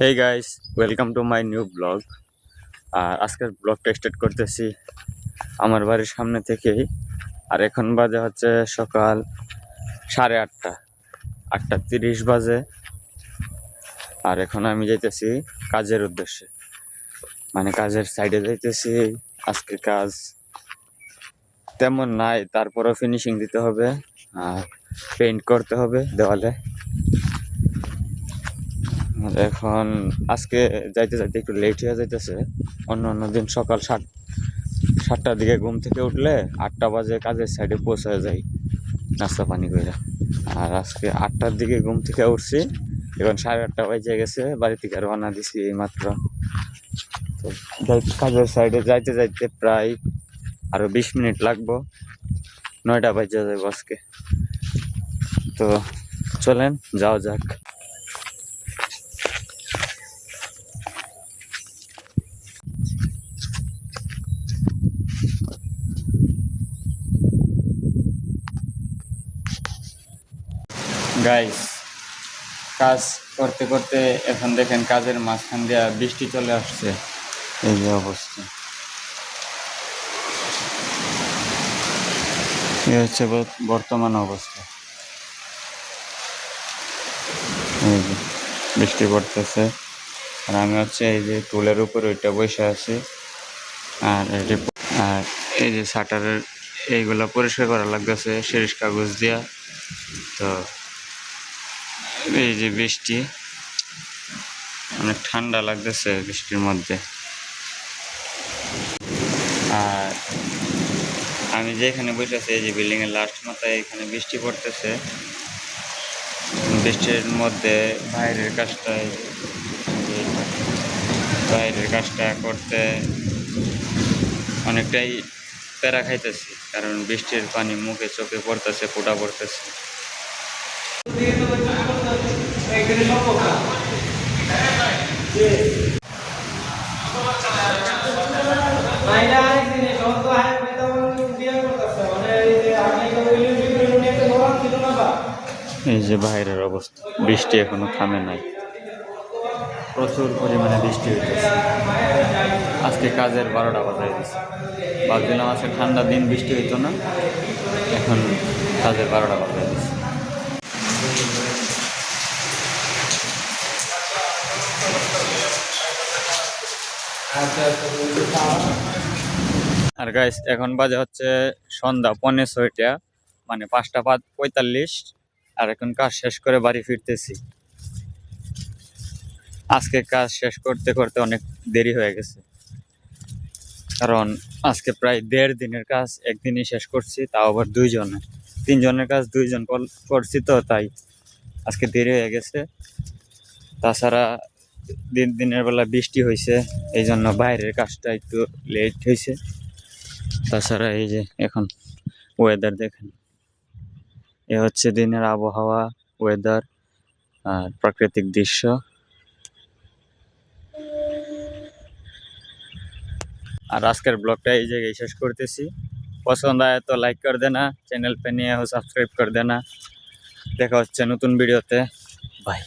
Hey guys, welcome to my new blog. আর আজকের ব্লগটা স্টার্ট করতেছি আমার বাড়ির সামনে থেকেই। আর এখন বাজে হচ্ছে সকাল 8:30, 8:30 বাজে। আর এখন আমি যাইতেছি কাজের উদ্দেশ্যে, মানে কাজের সাইডে যাইতেছি। আজকে কাজ তেমন নাই, তারপরও ফিনিশিং দিতে হবে আর পেইন্ট করতে হবে দেওয়ালে। আর এখন আজকে যাইতে যাইতে একটু লেট হয়ে যাইতেছে। অন্য দিন সকাল 7টার দিকে ঘুম থেকে উঠলে 8টা বাজে কাজের সাইডে পৌঁছায় যাই নাস্তা পানি করে। আর আজকে 8টার দিকে ঘুম থেকে উঠছি, এখন 8:30 বাজে গেছে, বাড়ি থেকে রওনা দিছি এই মাত্র। তো কাজের সাইডে যাইতে যাইতে প্রায় আরো 20 মিনিট লাগবো, 9টা বাজে যাবো আজকে। তো চলেন যাওয়া যাক। গাইস, কাজ করতে করতে এখন দেখেন কাজের মাঝখান দিয়ে বৃষ্টি চলে আসছে। এই যে অবস্থা, এই হচ্ছে বর্তমান অবস্থা। এই যে বৃষ্টি পড়তেছে, আর আমি হচ্ছে এই যে টুলের উপরে ওইটা বসে আছি। আর এই যে শাটারের এইগুলা পরিষ্কার করা লাগতেছে শিরিষ কাগজ দিয়া। তো এই যে বৃষ্টি, অনেক ঠান্ডা লাগতেছে বৃষ্টির মধ্যে। আর আমি যেখানে বসে আছি, এই যে বিল্ডিং এর লাস্ট মাথায়, এখানে বৃষ্টি পড়তেছে। বৃষ্টির মধ্যে বাইরের কাজটা করতে অনেকটাই প্যারা খাইতেছি, কারণ বৃষ্টির পানি মুখে চোখে পড়তেছে, ফোঁটা পড়তেছে। এই যে বাইরের অবস্থা, বৃষ্টি এখনো থামে নাই, প্রচুর পরিমাণে বৃষ্টি হইতেছে। আজকে কাজের 12টা বাজায় দিচ্ছে। ভাবছিলাম আজকে ঠান্ডা দিন বৃষ্টি হইতো না, এখন কাজের 12টা বাজায় দিচ্ছে। আর গাইস, এখন বাজে হচ্ছে সন্ধ্যা 6:45, মানে 5:45। আর এখন কাজ শেষ করে বাড়ি ফিরতেছি। আজকে কাজ শেষ করতে করতে অনেক দেরি হয়ে গেছে, কারণ আজকে প্রায় 1.5 দিনের কাজ একদিনই শেষ করছি, তাও আবার 3জনের কাজ 2জন করছি, তো তাই আজকে দেরি হয়ে গেছে। তাছাড়া দিনের বেলা বৃষ্টি হয়েছে, এই জন্য বাইরের কাজটা একটু লেট হয়েছে। তাছাড়া এই যে এখন ওয়েদার দেখেন, এ হচ্ছে দিনের আবহাওয়া, ওয়েদার আর প্রাকৃতিক দৃশ্য। আর আজকের ব্লগটা এই জায়গায় শেষ করতেছি। पसंद आया तो लाइक कर देना, चैनल पे नए हो सब्सक्राइब कर देना। देखा हচ্ছে নতুন ভিডিওতে। बाय।